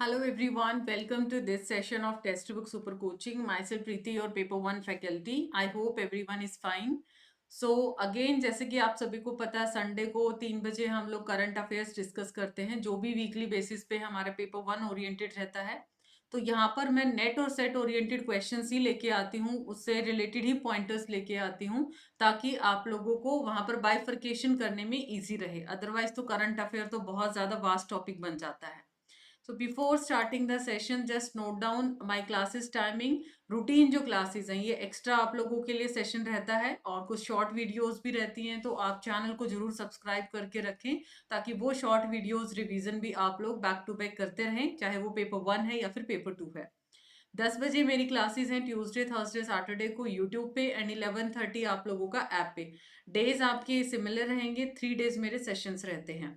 Hello everyone, welcome to this session of Textbook Super Coaching. Myself Preeti, your paper 1 faculty. I hope everyone is fine. So again, जैसे कि आप सभी को पता है, Sunday को 3 बजे हम लोग करंट अफेयर्स डिस्कस करते हैं, जो भी वीकली बेसिस पे हमारा पेपर 1 ओरिएंटेड रहता है। तो यहाँ पर मैं नेट और सेट ओरिएंटेड क्वेश्चंस ही लेके आती हूँ, उससे रिलेटेड ही पॉइंटर्स लेके आती हूँ, ताकि आप लोगों को वहां पर बाइफर्केशन करने में इजी रहे। अदरवाइज तो करंट अफेयर तो बहुत ज्यादा वास्ट टॉपिक बन जाता है। So before starting the session, just note down my classes timing. Routine जो क्लासेस हैं ये एक्स्ट्रा आप लोगों के लिए सेशन रहता है और कुछ शॉर्ट वीडियोस भी रहती हैं, तो आप चैनल को जरूर सब्सक्राइब करके रखें ताकि वो शॉर्ट वीडियोस रिवीजन भी आप लोग बैक टू बैक करते रहें, चाहे वो पेपर 1 है या फिर पेपर 2 है। 10 बजे मेरी क्लासेस हैं ट्यूसडे थर्सडे सैटरडे को यूट्यूब पे एंड 11:30 आप लोगों का ऐप पे। डेज आपके सिमिलर रहेंगे, 3 डेज मेरे सेशंस रहते हैं।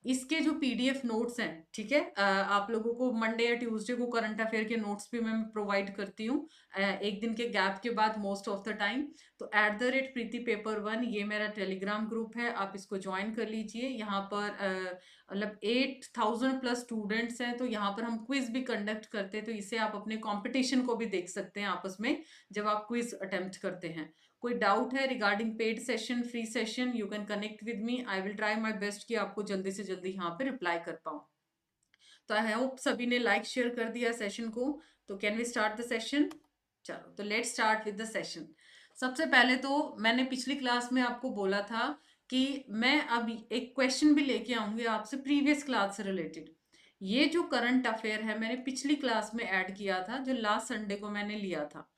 इसके जो पीडीएफ नोट्स हैं, ठीक है, आप लोगों को मंडे या ट्यूसडे को करंट अफेयर के नोट्स भी मैं प्रोवाइड करती हूँ, एक दिन के गैप के बाद मोस्ट ऑफ द टाइम। तो @प्रीति पेपर 1 ये मेरा टेलीग्राम ग्रुप है, आप इसको ज्वाइन कर लीजिए। यहाँ पर मतलब 8,000+ स्टूडेंट्स हैं, तो यहाँ पर हम क्विज भी कंडक्ट करते हैं, तो इससे आप अपने कंपटीशन को भी देख सकते हैं आपस में जब आप क्विज अटेम्प्ट करते हैं। कोई डाउट है regarding paid session, free session, you can connect with me. I will try my best कि आपको जल्दी से जल्दी यहाँ पे रिप्लाई कर पाऊँ। तो आई होप सभी ने लाइक शेयर कर दिया सेशन को। तो can we start the session? चलो, तो let's start with the session. सबसे पहले तो मैंने पिछली क्लास में आपको बोला था कि मैं अब एक क्वेश्चन भी लेके आऊंगी आपसे प्रीवियस क्लास से रिलेटेड। ये जो करंट अफेयर है मैंने पिछली क्लास में ऐड किया था, जो लास्ट संडे को मैंने लिया था।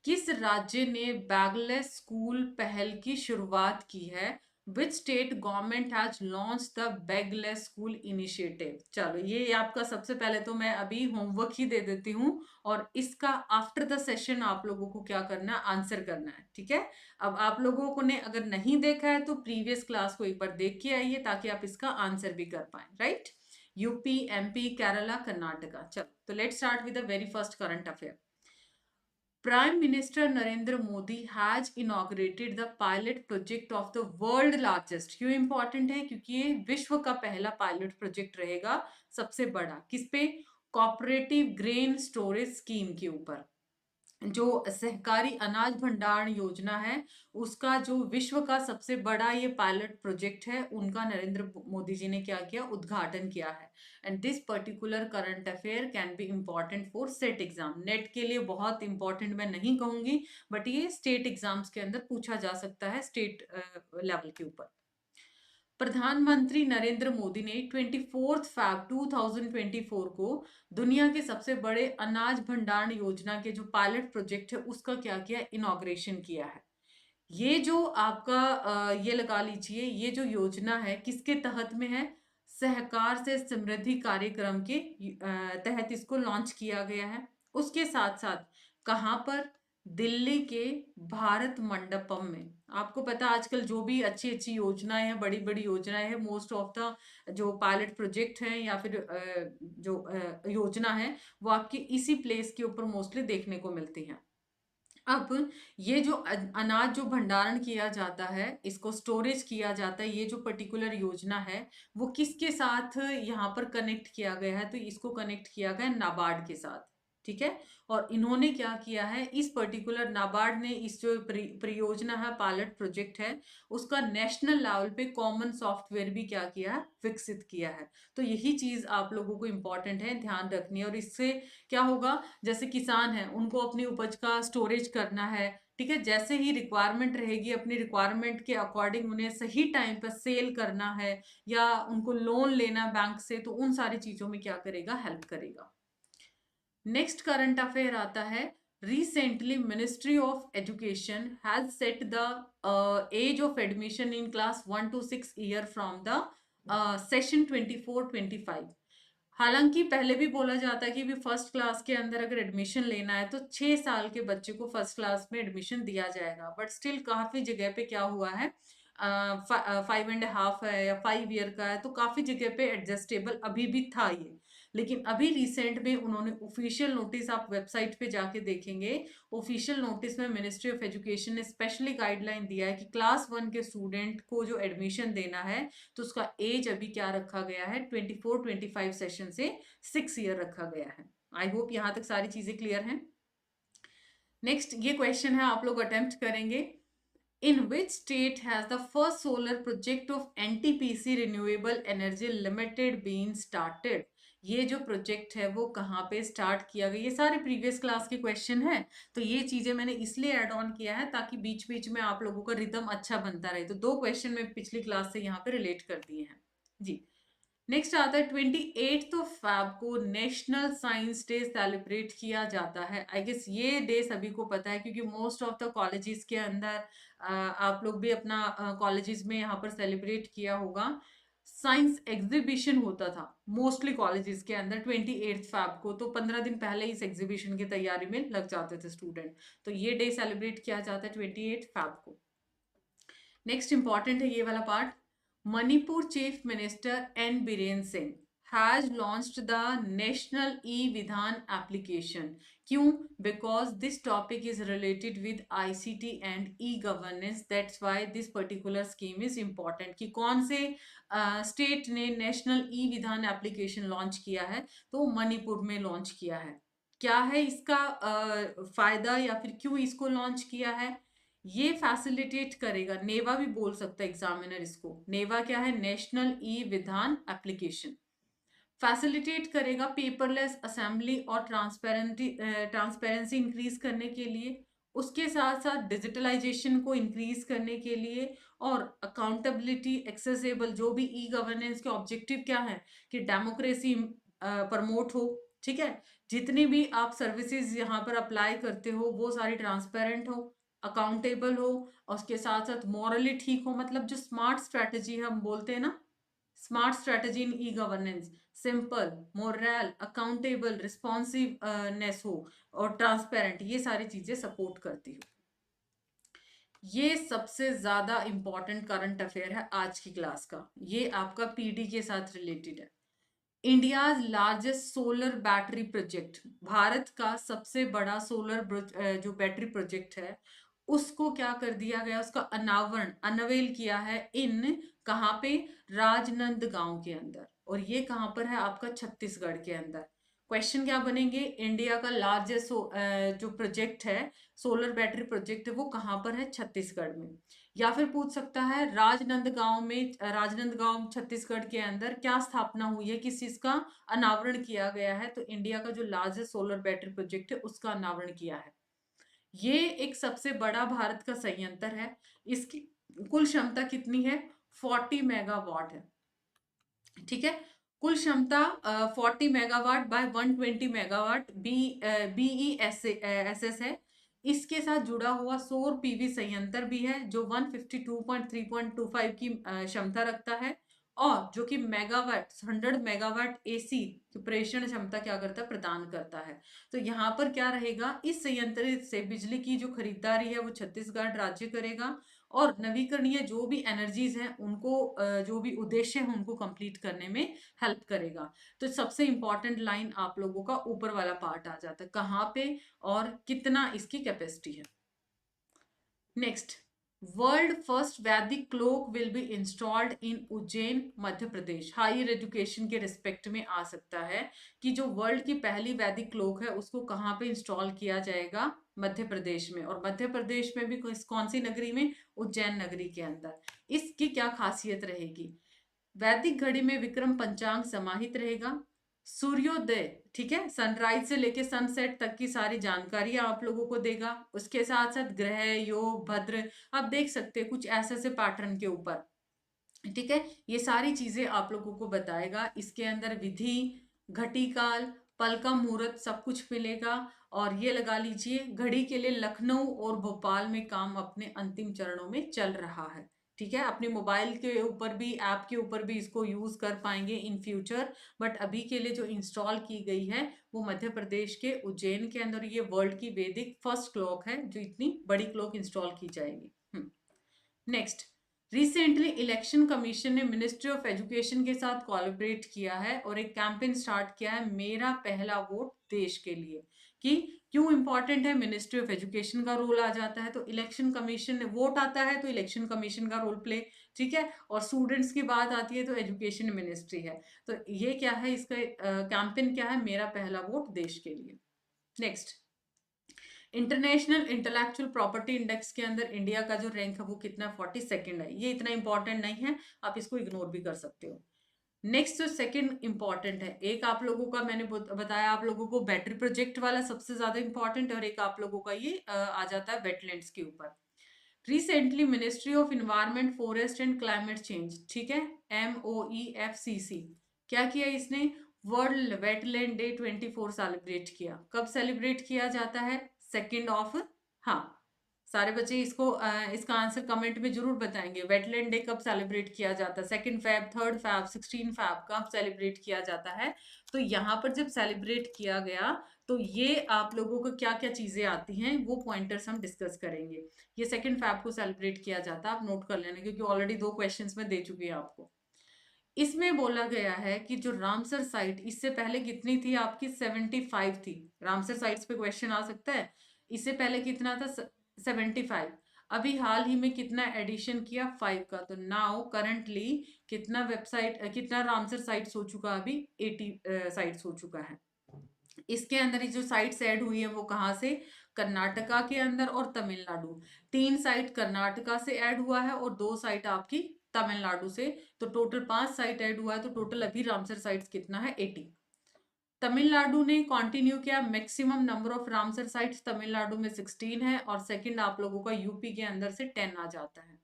किस राज्य ने बैगलेस स्कूल पहल की शुरुआत की है? Which state government has launch the bagless school initiative? चलो, ये आपका सबसे पहले तो मैं अभी होमवर्क ही दे देती हूँ, और इसका आफ्टर द सेशन आप लोगों को क्या करना है, आंसर करना है। ठीक है, अब आप लोगों को ने अगर नहीं देखा है तो प्रीवियस क्लास को एक बार देख के आइए ताकि आप इसका आंसर भी कर पाए। Right, UP, MP, Kerala, Karnataka. चलो, तो let's start with the very first current affair. Prime Minister Narendra Modi has inaugurated the pilot project of the world largest। क्यों इंपॉर्टेंट है? क्योंकि ये विश्व का पहला पायलट प्रोजेक्ट रहेगा, सबसे बड़ा। किस पे? कॉपरेटिव ग्रेन स्टोरेज स्कीम के ऊपर। जो सहकारी अनाज भंडारण योजना है, उसका जो विश्व का सबसे बड़ा ये पायलट प्रोजेक्ट है, उनका नरेंद्र मोदी जी ने क्या किया, उद्घाटन किया है। And this particular current affair can be important for set exam. Net के लिए बहुत इंपॉर्टेंट मैं नहीं कहूंगी, बट ये स्टेट एग्जाम्स के अंदर पूछा जा सकता है, स्टेट लेवल के ऊपर। प्रधानमंत्री नरेंद्र मोदी ने 24 फरवरी 2024 को दुनिया के सबसे बड़े अनाज भंडारण योजना के जो पायलट प्रोजेक्ट है उसका क्या किया, इनॉग्रेशन किया है। ये जो आपका ये लगा लीजिए, ये जो योजना है किसके तहत में है? सहकार से समृद्धि कार्यक्रम के तहत इसको लॉन्च किया गया है। उसके साथ साथ कहाँ पर? दिल्ली के भारत मंडपम में। आपको पता आजकल जो भी अच्छी अच्छी योजनाएं हैं, बड़ी बड़ी योजनाएं हैं, मोस्ट ऑफ द जो पायलट प्रोजेक्ट हैं या फिर जो योजना है, वो आपकी इसी प्लेस के ऊपर मोस्टली देखने को मिलती हैं। अब ये जो अनाज जो भंडारण किया जाता है, इसको स्टोरेज किया जाता है, ये जो पर्टिकुलर योजना है वो किसके साथ यहाँ पर कनेक्ट किया गया है? तो इसको कनेक्ट किया गया नाबार्ड के साथ। ठीक है, और इन्होंने क्या किया है, इस पर्टिकुलर नाबार्ड ने इस जो परियोजना है, पायलट प्रोजेक्ट है, उसका नेशनल लेवल पे कॉमन सॉफ्टवेयर भी क्या किया है, विकसित किया है। तो यही चीज आप लोगों को इंपॉर्टेंट है ध्यान रखनी है। और इससे क्या होगा, जैसे किसान है उनको अपनी उपज का स्टोरेज करना है, ठीक है, जैसे ही रिक्वायरमेंट रहेगी अपनी रिक्वायरमेंट के अकॉर्डिंग उन्हें सही टाइम पर सेल करना है या उनको लोन लेना बैंक से, तो उन सारी चीजों में क्या करेगा, हेल्प करेगा। नेक्स्ट करंट अफेयर आता है। Recently ministry of education has set the age of admission in class 1 to 6 year from the session 24-25। हालांकि पहले भी बोला जाता है कि भी फर्स्ट क्लास के अंदर अगर एडमिशन लेना है तो 6 साल के बच्चे को फर्स्ट क्लास में एडमिशन दिया जाएगा, बट स्टिल काफी जगह पे क्या हुआ है, 5.5 है या 5 ईयर का है, तो काफी जगह पे एडजस्टेबल अभी भी था ये। लेकिन अभी रिसेंट में उन्होंने ऑफिशियल नोटिस, आप वेबसाइट पे जाके देखेंगे, ऑफिशियल नोटिस में मिनिस्ट्री ऑफ एजुकेशन ने स्पेशली गाइडलाइन दिया है कि क्लास 1 के स्टूडेंट को जो एडमिशन देना है तो उसका एज अभी क्या रखा गया है, 24-25 सेशन से 6 ईयर रखा गया है। आई होप यहाँ तक सारी चीजें क्लियर हैं। नेक्स्ट ये क्वेश्चन है, आप लोग अटेम्प्ट करेंगे। In which state has the first solar project of NTPC Renewable Energy Limited been started? ये जो प्रोजेक्ट है वो कहाँ पे स्टार्ट किया गया, ये सारे प्रीवियस क्लास के क्वेश्चन है, तो ये चीजें मैंने इसलिए ऐड ऑन किया है ताकि बीच बीच में आप लोगों का रिदम अच्छा बनता रहे। तो 2 क्वेश्चन मैं पिछली क्लास से यहाँ पे रिलेट कर दिए हैं जी। नेक्स्ट आता है 28 फैब को नेशनल साइंस डे सेलिब्रेट किया जाता है। आई गेस ये डे सभी को पता है क्योंकि मोस्ट ऑफ द कॉलेजेस के अंदर आप लोग भी अपना कॉलेजेस में यहाँ पर सेलिब्रेट किया होगा। साइंस एग्जीबिशन होता था मोस्टली कॉलेजेस के अंदर 28 फैब को, तो 15 दिन पहले इस एग्जीबिशन की तैयारी में लग जाते थे स्टूडेंट, तो ये डे सेलिब्रेट किया जाता है 28 फैब को। नेक्स्ट इंपॉर्टेंट है ये वाला part. Manipur Chief Minister N. Biren Singh has launched the National E-Vidhan application. क्यों? Because this topic is related with ICT and e-governance. That's why this particular scheme is important. कि कौन से state ने national e विधान application launch किया है, तो मणिपुर में लॉन्च किया है। क्या है इसका फायदा या फिर क्यों इसको लॉन्च किया है? ये फैसिलिटेट करेगा, नेवा भी बोल सकता है एग्जामिनर इसको। नेवा क्या है? नेशनल ई विधान एप्लीकेशन। फैसिलिटेट करेगा पेपरलेस असेंबली और ट्रांसपेरेंसी इंक्रीज करने के लिए, उसके साथ साथ डिजिटलाइजेशन को इंक्रीज करने के लिए, और अकाउंटेबिलिटी, एक्सेसिबल, जो भी ई गवर्नेंस के ऑब्जेक्टिव क्या है कि डेमोक्रेसी प्रमोट हो, ठीक है, जितनी भी आप सर्विसेज यहाँ पर अप्लाई करते हो वो सारी ट्रांसपेरेंट हो, अकाउंटेबल हो, और उसके साथ साथ मॉरली ठीक हो। मतलब जो स्मार्ट स्ट्रैटेजी हम बोलते हैं ना, smart strategy in e governance, simple, moral, accountable, responsiveness हो और ट्रांसपेरेंट, ये सारी चीजें सपोर्ट करती हो। ये सबसे ज्यादा इंपॉर्टेंट करंट अफेयर है आज की क्लास का, ये आपका पीडी के साथ रिलेटेड है। India largest solar battery project, Bharat का सबसे बड़ा सोलर जो बैटरी प्रोजेक्ट है उसको क्या कर दिया गया, उसका अनावरण, अनवेल किया है इन, कहाँ पे? राजनंदगांव के अंदर। और ये कहाँ पर है? आपका छत्तीसगढ़ के अंदर। क्वेश्चन क्या बनेंगे? इंडिया का लार्जेस्ट जो प्रोजेक्ट है, सोलर बैटरी प्रोजेक्ट है, वो कहाँ पर है? छत्तीसगढ़ में। या फिर पूछ सकता है राजनंदगांव में, राजनंदगांव छत्तीसगढ़ के अंदर क्या स्थापना हुई है, किस चीज का अनावरण किया गया है? तो इंडिया का जो लार्जेस्ट सोलर बैटरी प्रोजेक्ट है उसका अनावरण किया है। ये एक सबसे बड़ा भारत का संयंत्र है, इसकी कुल क्षमता कितनी है? 40 मेगावाट है, ठीक है। कुल क्षमता 40 मेगावाट बाय 120 मेगावाट BESS है। इसके साथ जुड़ा हुआ सौर पीवी संयंत्र भी है जो 152.3.25 की क्षमता रखता है, और जो कि मेगावाट 100 मेगावाट AC प्रेषण क्षमता क्या करता है? प्रदान करता है। तो यहाँ पर क्या रहेगा? इस संयंत्र से बिजली की जो खरीदारी है वो छत्तीसगढ़ राज्य करेगा, और नवीकरणीय जो भी एनर्जीज हैं उनको जो भी उद्देश्य है उनको कंप्लीट करने में हेल्प करेगा। तो सबसे इंपॉर्टेंट लाइन आप लोगों का ऊपर वाला पार्ट आ जाता है, कहाँ पे और कितना इसकी कैपेसिटी है। Next, world first Vedic clock will be installed in Ujjain Madhya Pradesh. Higher education के रिस्पेक्ट में आ सकता है कि जो वर्ल्ड की पहली वैदिक क्लोक है उसको कहाँ पे इंस्टॉल किया जाएगा? मध्य प्रदेश में। और मध्य प्रदेश में भी कौन सी नगरी में? उज्जैन नगरी के अंदर। इसकी क्या खासियत रहेगी? वैदिक घड़ी में विक्रम पंचांग समाहित रहेगा, सूर्योदय, ठीक है, सनराइज से लेके सनसेट तक की सारी जानकारी आप लोगों को देगा। उसके साथ साथ ग्रह, योग, भद्र, आप देख सकते हैं कुछ ऐसे ऐसे पैटर्न के ऊपर, ठीक है, ये सारी चीजें आप लोगों को बताएगा। इसके अंदर विधि, घटी काल, पल का मुहूर्त सब कुछ मिलेगा। और ये लगा लीजिए घड़ी के लिए लखनऊ और भोपाल में काम अपने अंतिम चरणों में चल रहा है, ठीक है। अपने मोबाइल के ऊपर भी, ऐप के ऊपर भी इसको यूज कर पाएंगे इन फ्यूचर, बट अभी के लिए जो इंस्टॉल की गई है वो मध्य प्रदेश के उज्जैन के अंदर। ये वर्ल्ड की वैदिक फर्स्ट क्लॉक है जो इतनी बड़ी क्लॉक इंस्टॉल की जाएगी। नेक्स्ट, रिसेंटली इलेक्शन कमीशन ने मिनिस्ट्री ऑफ एजुकेशन के साथ कोलैबोरेट किया है और एक कैंपेन स्टार्ट किया है, मेरा पहला वोट देश के लिए। कि क्यों इंपॉर्टेंट है, मिनिस्ट्री ऑफ एजुकेशन का रोल आ जाता है, तो इलेक्शन कमीशन वोट आता है तो इलेक्शन कमीशन का रोल प्ले, ठीक है। और स्टूडेंट्स की बात आती है तो एजुकेशन मिनिस्ट्री है। तो ये क्या है, इसका कैंपेन क्या है, मेरा पहला वोट देश के लिए। Next, international intellectual property index के अंदर इंडिया का जो रैंक है वो कितना, 42nd है। ये इतना इंपॉर्टेंट नहीं है, आप इसको इग्नोर भी कर सकते हो। नेक्स्ट जो सेकंड इंपॉर्टेंट है, एक आप लोगों का मैंने बताया आप लोगों को बैटरी प्रोजेक्ट वाला सबसे ज्यादा इंपॉर्टेंट, और एक आप लोगों का ये आ जाता है वेटलैंड्स के ऊपर। Recently ministry of environment forest and climate change, ठीक है, MOEFCC, क्या किया इसने, वर्ल्ड वेटलैंड डे 24 सेलिब्रेट किया। कब सेलिब्रेट किया जाता है, 2 हाँ, सारे बच्चे इसको इसका आंसर कमेंट में जरूर बताएंगे, वेटलैंड डे कब सेलिब्रेट किया जाता है, 2 फेब, 3 फेब, 16 फेब कब सेलिब्रेट किया जाता है। तो यहाँ पर जब सेलिब्रेट किया गया तो ये आप लोगों को क्या क्या चीजें आती हैं वो पॉइंटर्स हम डिस्कस करेंगे। ये 2 फेब को सेलिब्रेट किया जाता है, आप नोट कर लेना क्योंकि ऑलरेडी 2 क्वेश्चंस में दे चुकी है आपको। इसमें बोला गया है कि जो रामसर साइट इससे पहले कितनी थी आपकी, 75 थी। रामसर साइट्स पे क्वेश्चन आ सकता है, इससे पहले कितना था, 75। अभी हाल ही में कितना एडिशन किया, 5 का। तो नाउ करंटली कितना वेबसाइट, कितना रामसर साइट्स हो चुका, अभी 80 साइट्स हो चुका है। इसके अंदर जो साइट्स ऐड हुई है वो कहाँ से, कर्नाटका के अंदर और तमिलनाडु। 3 साइट कर्नाटका से ऐड हुआ है और 2 साइट आपकी तमिलनाडु से। तो टोटल 5 साइट ऐड हुआ है, तो टोटल अभी रामसर साइट्स कितना है, 80। तमिलनाडु ने कंटिन्यू किया, maximum number of Ramsar sites Tamil Nadu में 16 है, और सेकंड आप लोगों का यूपी के अंदर से 10 आ जाता है।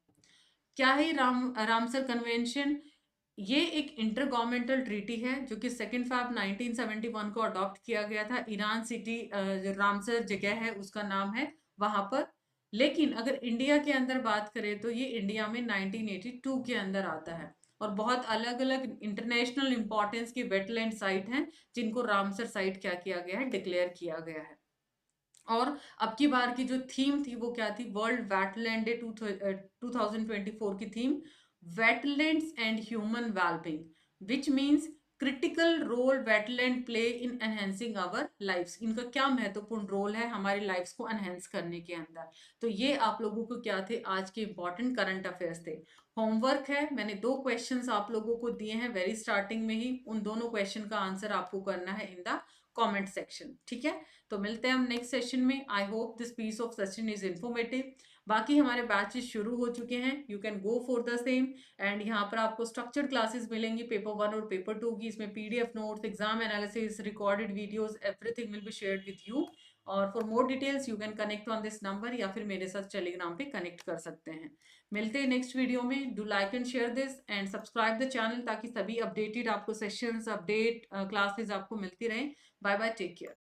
क्या है रामसर कन्वेंशन, ये एक इंटर गवर्नमेंटल ट्रीटी है जो कि 2 फेब 1971 को अडॉप्ट किया गया था। ईरान सिटी जो रामसर जगह है उसका नाम है वहां पर। लेकिन अगर इंडिया के अंदर बात करें तो ये इंडिया में 1982 के अंदर आता है। और बहुत अलग अलग इंटरनेशनल इंपॉर्टेंस की वेटलैंड साइट हैं जिनको रामसर साइट क्या किया गया है, डिक्लेयर किया गया है। और अब की बार की जो थीम थी वो क्या थी, वर्ल्ड वेटलैंड डे 2024 की theme, wetlands and human wellbeing, which means critical role wetland play in enhancing our lifes. इनका क्या महत्वपूर्ण रोल है हमारी लाइफ्स को एनहेंस करने के अंदर। तो ये आप लोगों को क्या थे, आज के इंपॉर्टेंट करंट अफेयर्स थे। होमवर्क है, मैंने 2 क्वेश्चंस आप लोगों को दिए हैं वेरी स्टार्टिंग में ही, उन दोनों क्वेश्चन का आंसर आपको करना है इन द कमेंट सेक्शन, ठीक है। तो मिलते हैं हम नेक्स्ट सेशन में। I hope this piece of session is informative. बाकी हमारे बैचेस शुरू हो चुके हैं, you can go for the same. And यहाँ पर आपको स्ट्रक्चर्ड क्लासेस मिलेंगी पेपर 1 और पेपर 2 की। इसमें PDF notes, exam analysis, recorded videos, everything will be shared with you. और for more details you can connect on this number, या फिर मेरे साथ टेलीग्राम पे कनेक्ट कर सकते हैं। मिलते हैं नेक्स्ट वीडियो में। Do like and share this and subscribe the channel ताकि सभी अपडेटेड आपको सेशंस, अपडेट क्लासेस आपको मिलती रहें। Bye bye, take care.